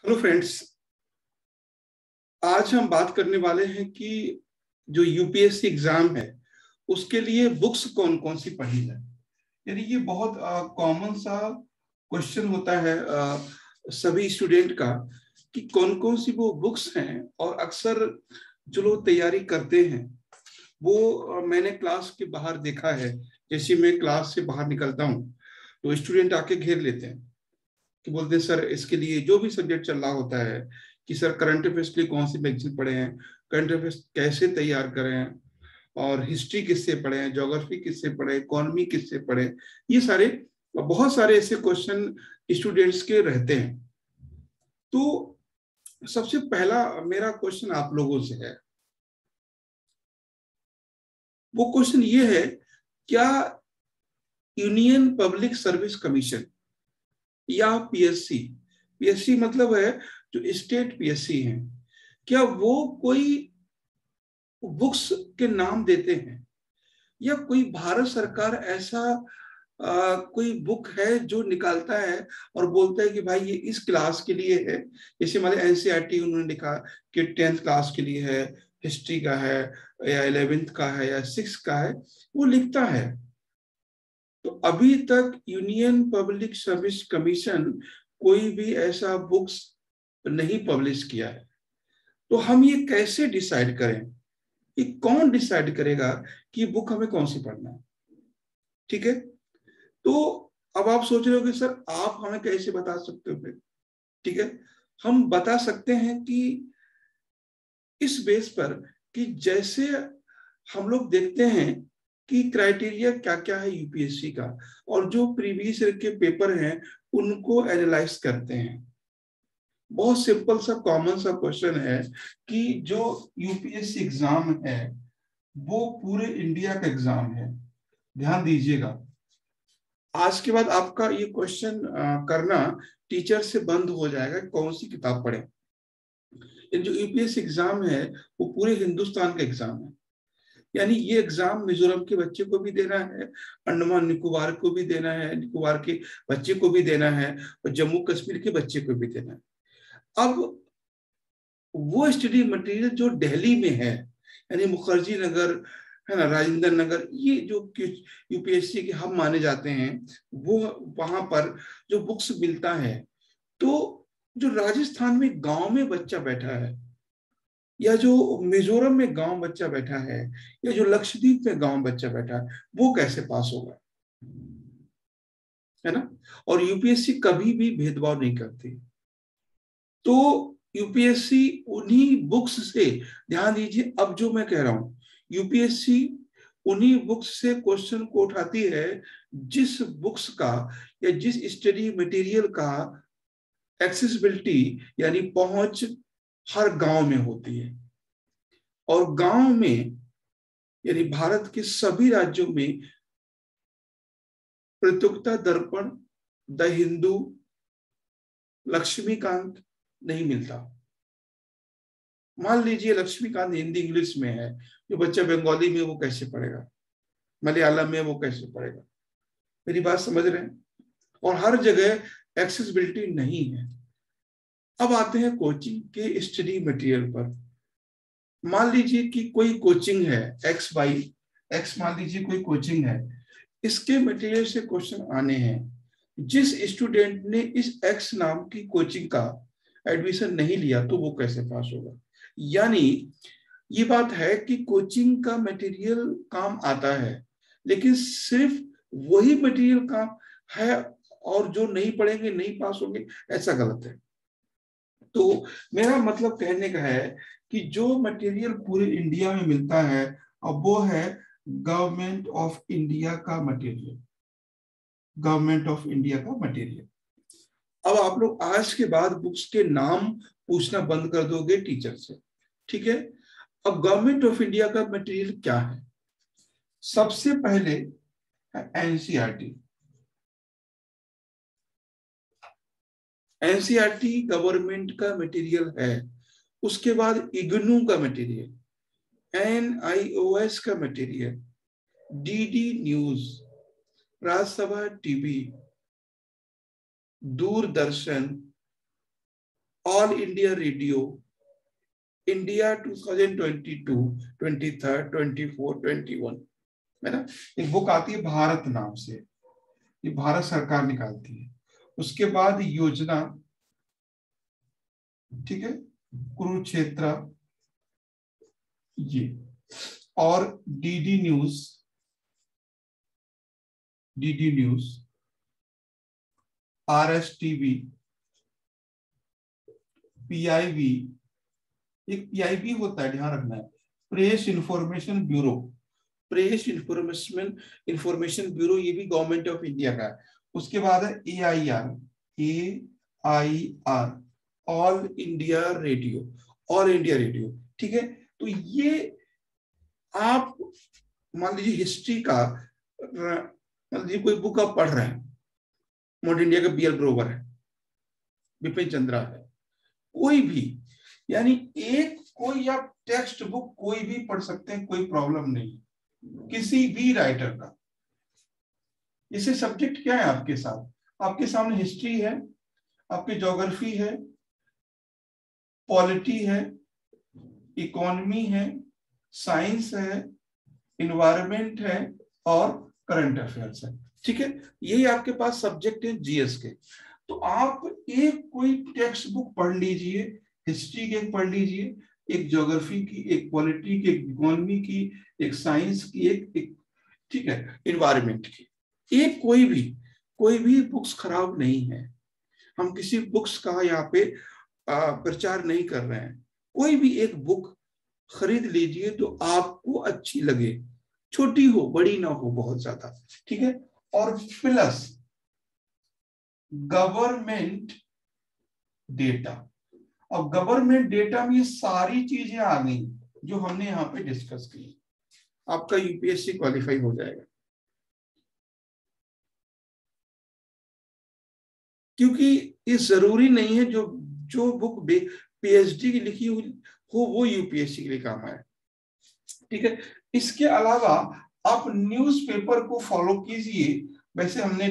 Hello friends, आज हम बात करने वाले हैं कि जो यूपीएससी एग्जाम है उसके लिए बुक्स कौन कौन सी पढ़ी जाए। यानी ये बहुत कॉमन सा क्वेश्चन होता है सभी स्टूडेंट का कि कौन कौन सी वो बुक्स हैं। और अक्सर जो लोग तैयारी करते हैं वो मैंने क्लास के बाहर देखा है। जैसे मैं क्लास से बाहर निकलता हूँ तो स्टूडेंट आके घेर लेते हैं कि बोलते हैं सर इसके लिए जो भी सब्जेक्ट चल रहा होता है कि सर करंट अफेयर्स के लिए कौन सी मैगजीन पढ़े हैं, करंट अफेयर्स कैसे तैयार करें, और हिस्ट्री किससे पढ़े, ज्योग्राफी किससे पढ़े, इकोनॉमी किससे पढ़े। ये सारे बहुत सारे ऐसे क्वेश्चन स्टूडेंट्स के रहते हैं। तो सबसे पहला मेरा क्वेश्चन आप लोगों से है, वो क्वेश्चन ये है, क्या यूनियन पब्लिक सर्विस कमीशन या पीएससी, पीएससी मतलब है जो स्टेट पीएससी हैं, क्या वो कोई बुक्स के नाम देते हैं या कोई भारत सरकार ऐसा कोई बुक है जो निकालता है और बोलता है कि भाई ये इस क्लास के लिए है। जैसे हमारे एनसीईआरटी उन्होंने लिखा कि 10th क्लास के लिए है, हिस्ट्री का है या 11th का है या 6th का है, वो लिखता है। तो अभी तक यूनियन पब्लिक सर्विस कमीशन कोई भी ऐसा बुक्स नहीं पब्लिश किया है। तो हम ये कैसे डिसाइड करें कि कौन डिसाइड करेगा कि बुक हमें कौन सी पढ़ना है? ठीक है, तो अब आप सोच रहे हो कि सर आप हमें कैसे बता सकते हो फिर? ठीक है, हम बता सकते हैं कि इस बेस पर कि जैसे हम लोग देखते हैं कि क्राइटेरिया क्या क्या है यूपीएससी का, और जो प्रीवियस ईयर के पेपर हैं उनको एनालाइज करते हैं। बहुत सिंपल सा कॉमन सा क्वेश्चन है कि जो यूपीएससी एग्जाम है वो पूरे इंडिया का एग्जाम है। ध्यान दीजिएगा, आज के बाद आपका ये क्वेश्चन करना टीचर से बंद हो जाएगा कि कौन सी किताब पढ़े। जो यूपीएससी एग्जाम है वो पूरे हिंदुस्तान का एग्जाम है। यानी ये एग्जाम मिजोरम के बच्चे को भी देना है, अंडमान निकोबार को भी देना है, निकोबार के बच्चे को भी देना है, और जम्मू कश्मीर के बच्चे को भी देना है। अब वो स्टडी मटेरियल जो दिल्ली में है, यानी मुखर्जी नगर है ना, राजेंद्र नगर, ये जो यूपीएससी के हब माने जाते हैं, वो वहां पर जो बुक्स मिलता है, तो जो राजस्थान में गांव में बच्चा बैठा है, या जो मिजोरम में गांव बच्चा बैठा है, या जो लक्षद्वीप में गांव बच्चा बैठा है, वो कैसे पास होगा? है ना। और यूपीएससी कभी भी भेदभाव नहीं करती। तो यूपीएससी उन्हीं बुक्स से, ध्यान दीजिए अब जो मैं कह रहा हूं, यूपीएससी उन्हीं बुक्स से क्वेश्चन को उठाती है जिस बुक्स का या जिस स्टडी मटेरियल का एक्सेसिबिलिटी यानी पहुंच हर गांव में होती है। और गांव में यानी भारत के सभी राज्यों में प्रतियोगिता दर्पण, द हिंदू, लक्ष्मीकांत नहीं मिलता। मान लीजिए लक्ष्मीकांत हिंदी इंग्लिश में है, जो बच्चा बंगाली में वो कैसे पढ़ेगा, मलयालम में वो कैसे पढ़ेगा? मेरी बात समझ रहे हैं? और हर जगह एक्सेसिबिलिटी नहीं है। अब आते हैं कोचिंग के स्टडी मटेरियल पर। मान लीजिए कि कोई कोचिंग है एक्स बाई एक्स, मान लीजिए कोई कोचिंग है, इसके मटेरियल से क्वेश्चन आने हैं। जिस स्टूडेंट ने इस एक्स नाम की कोचिंग का एडमिशन नहीं लिया तो वो कैसे पास होगा? यानी ये बात है कि कोचिंग का मटेरियल काम आता है, लेकिन सिर्फ वही मटेरियल काम है, और जो नहीं पढ़ेंगे नहीं पास होंगे, ऐसा गलत है। तो मेरा मतलब कहने का है कि जो मटेरियल पूरे इंडिया में मिलता है, अब वो है गवर्नमेंट ऑफ इंडिया का मटेरियल, गवर्नमेंट ऑफ इंडिया का मटेरियल। अब आप लोग आज के बाद बुक्स के नाम पूछना बंद कर दोगे टीचर से, ठीक है? अब गवर्नमेंट ऑफ इंडिया का मटेरियल क्या है? सबसे पहले है एनसीईआरटी। एनसीईआरटी गवर्नमेंट का मटेरियल है। उसके बाद इग्नू का मटेरियल, एनआईओएस का material, DD news, Rajya Sabha TV, Doordarshan, all India radio, India 2022, 23, 24, 21, है ना। एक बुक आती है भारत नाम से, ये भारत सरकार निकालती है। उसके बाद योजना, ठीक है, कुरुक्षेत्र, ये, और DD news, DD news, RSTV, PIB, एक PIB होता है, ध्यान रखना है, press information bureau, press information bureau, ये भी गवर्नमेंट ऑफ इंडिया का है। उसके बाद है AIR, AIR, all India radio, all India radio, ठीक है। तो ये आप मान लीजिए हिस्ट्री का, मान लीजिए कोई बुक आप पढ़ रहे हैं, मॉडर्न इंडिया का BL ग्रोवर है, बिपिन चंद्रा है, कोई भी, यानी एक कोई आप टेक्स्ट बुक कोई भी पढ़ सकते हैं, कोई प्रॉब्लम नहीं, किसी भी राइटर का। इसे सब्जेक्ट क्या है आपके साथ, आपके सामने हिस्ट्री है, आपकी ज्योग्राफी है, पॉलिटी है, इकोनॉमी है, साइंस है, इन्वायरमेंट है, और करंट अफेयर्स है, ठीक है। यही आपके पास सब्जेक्ट है GS के। तो आप एक कोई टेक्स्ट बुक पढ़ लीजिए, हिस्ट्री की एक पढ़ लीजिए, एक ज्योग्राफी की, एक पॉलिटी की, एक इकोनॉमी की, एक साइंस की, एक ठीक है, इन्वायरमेंट की, एक कोई भी बुक्स खराब नहीं है। हम किसी बुक्स का यहाँ पे प्रचार नहीं कर रहे हैं। कोई भी एक बुक खरीद लीजिए तो आपको अच्छी लगे, छोटी हो बड़ी ना हो बहुत ज्यादा, ठीक है। और प्लस गवर्नमेंट डेटा, और गवर्नमेंट डेटा में ये सारी चीजें आ गई जो हमने यहाँ पे डिस्कस की, आपका UPSC क्वालिफाई हो जाएगा। क्योंकि ये जरूरी नहीं है जो जो बुक PhD की लिखी हुई हो वो UPSC के लिए काम आए, ठीक है। इसके अलावा आप न्यूज़पेपर को फॉलो कीजिए। वैसे हमने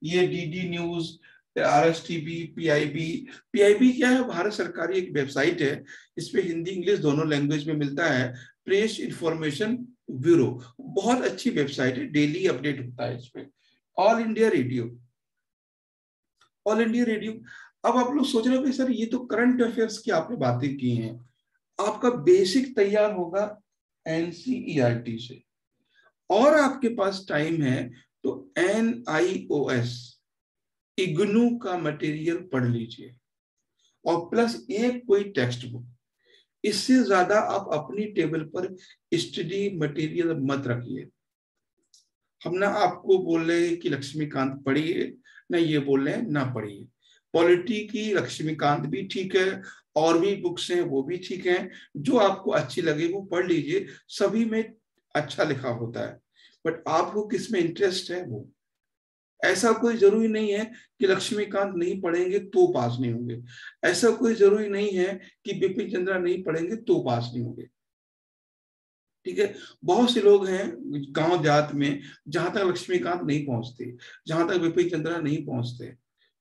ये DD न्यूज, RSTV, PIB क्या है, भारत सरकारी एक वेबसाइट है, इसपे हिंदी इंग्लिश दोनों लैंग्वेज में मिलता है, प्रेस इंफॉर्मेशन ब्यूरो, बहुत अच्छी वेबसाइट है, डेली अपडेट होता है इसपे। All India radio, all India radio. अब आप लोग सोच रहे हो कि सर ये तो करंट अफेयर्स की आपने बातें की हैं, आपका बेसिक तैयार होगा NCERT से, और आपके पास टाइम है तो NIOS, इग्नू का मटेरियल पढ़ लीजिए, और प्लस एक कोई टेक्स्ट बुक। इससे ज्यादा आप अपनी टेबल पर स्टडी मटेरियल मत रखिए। हम ना आपको बोल रहे हैं कि लक्ष्मीकांत पढ़िए, ना ये बोल रहे हैं ना पढ़िए। पॉलिटी की लक्ष्मीकांत भी ठीक है, और भी बुक्स हैं वो भी ठीक हैं, जो आपको अच्छी लगे वो पढ़ लीजिए, सभी में अच्छा लिखा होता है, बट आपको किस में इंटरेस्ट है वो। ऐसा कोई जरूरी नहीं है कि लक्ष्मीकांत नहीं पढ़ेंगे तो पास नहीं होंगे, ऐसा कोई जरूरी नहीं है कि बिपिन चंद्रा नहीं पढ़ेंगे तो पास नहीं होंगे, ठीक है। बहुत से लोग हैं गांव देहात में जहां तक लक्ष्मीकांत नहीं पहुंचते, जहां तक बिपिन चंद्रा नहीं पहुंचते,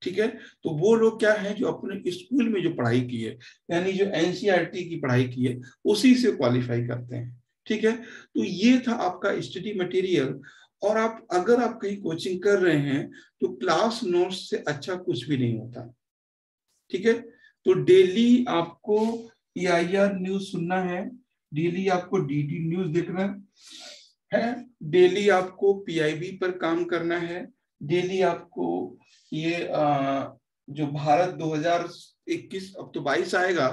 ठीक है। तो वो लोग क्या है, जो अपने स्कूल में जो पढ़ाई की है, यानी जो NCERT की पढ़ाई की है, उसी से क्वालिफाई करते हैं, ठीक है। तो ये था आपका स्टडी मटेरियल। और आप अगर आप कहीं कोचिंग कर रहे हैं तो क्लास नोट्स से अच्छा कुछ भी नहीं होता, ठीक है। तो डेली आपको EIR न्यूज सुनना है, डेली आपको DD न्यूज देखना है, डेली आपको PIB पर काम करना है, डेली आपको ये जो भारत 2021, अब तो 22 आएगा,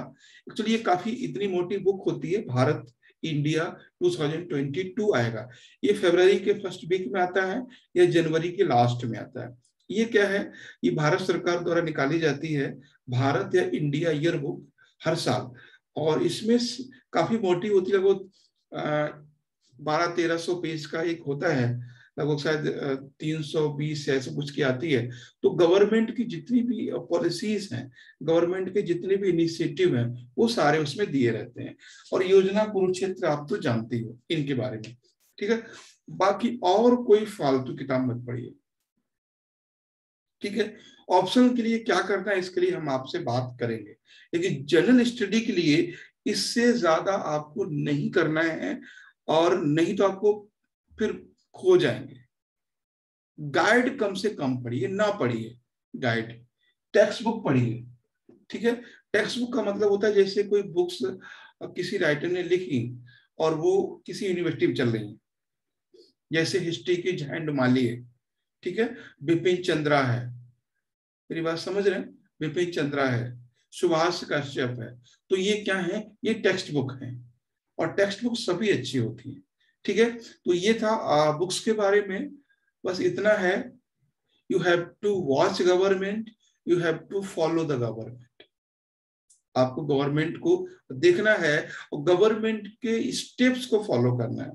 एक्चुअली ये काफी इतनी मोटी बुक होती है, भारत इंडिया 2022 आएगा, ये फरवरी के फर्स्ट वीक में आता है या जनवरी के लास्ट में आता है। ये क्या है, ये भारत सरकार द्वारा निकाली जाती है, भारत या इंडिया ईयर बुक, हर साल। और इसमें काफी मोटी होती है, लगभग 1200-1300 पेज का एक होता है, लगभग शायद 320 ऐसे कुछ की आती है। तो गवर्नमेंट की जितनी भी पॉलिसीज हैं, गवर्नमेंट के जितने भी इनिशिएटिव हैं, वो सारे उसमें दिए रहते हैं। और योजना कुरुक्षेत्र आप तो जानते हो इनके बारे में, ठीक है। बाकी और कोई फालतू किताब मत पढ़िए। ठीक है। ऑप्शनल के लिए क्या करना है इसके लिए हम आपसे बात करेंगे, लेकिन जनरल स्टडी के लिए इससे ज्यादा आपको नहीं करना है, और नहीं तो आपको फिर खो जाएंगे। गाइड कम से कम पढ़िए, ना पढ़िए गाइड, टेक्स्ट बुक पढ़िए। ठीक है। टेक्स्ट बुक का मतलब होता है जैसे कोई बुक्स किसी राइटर ने लिखी और वो किसी यूनिवर्सिटी में चल रही है, जैसे हिस्ट्री की जयंत माली है, ठीक है, बिपिन चंद्रा है, मेरी बात समझ रहे हैं, बिपिन चंद्रा है, सुभाष कश्यप है, तो ये क्या है, ये टेक्स्ट बुक है, और टेक्स्ट बुक सभी अच्छी होती है। ठीक है। तो ये था बुक्स के बारे में, बस इतना है। You have to watch government, you have to follow the government. आपको गवर्नमेंट को देखना है और गवर्नमेंट के स्टेप्स को फॉलो करना है।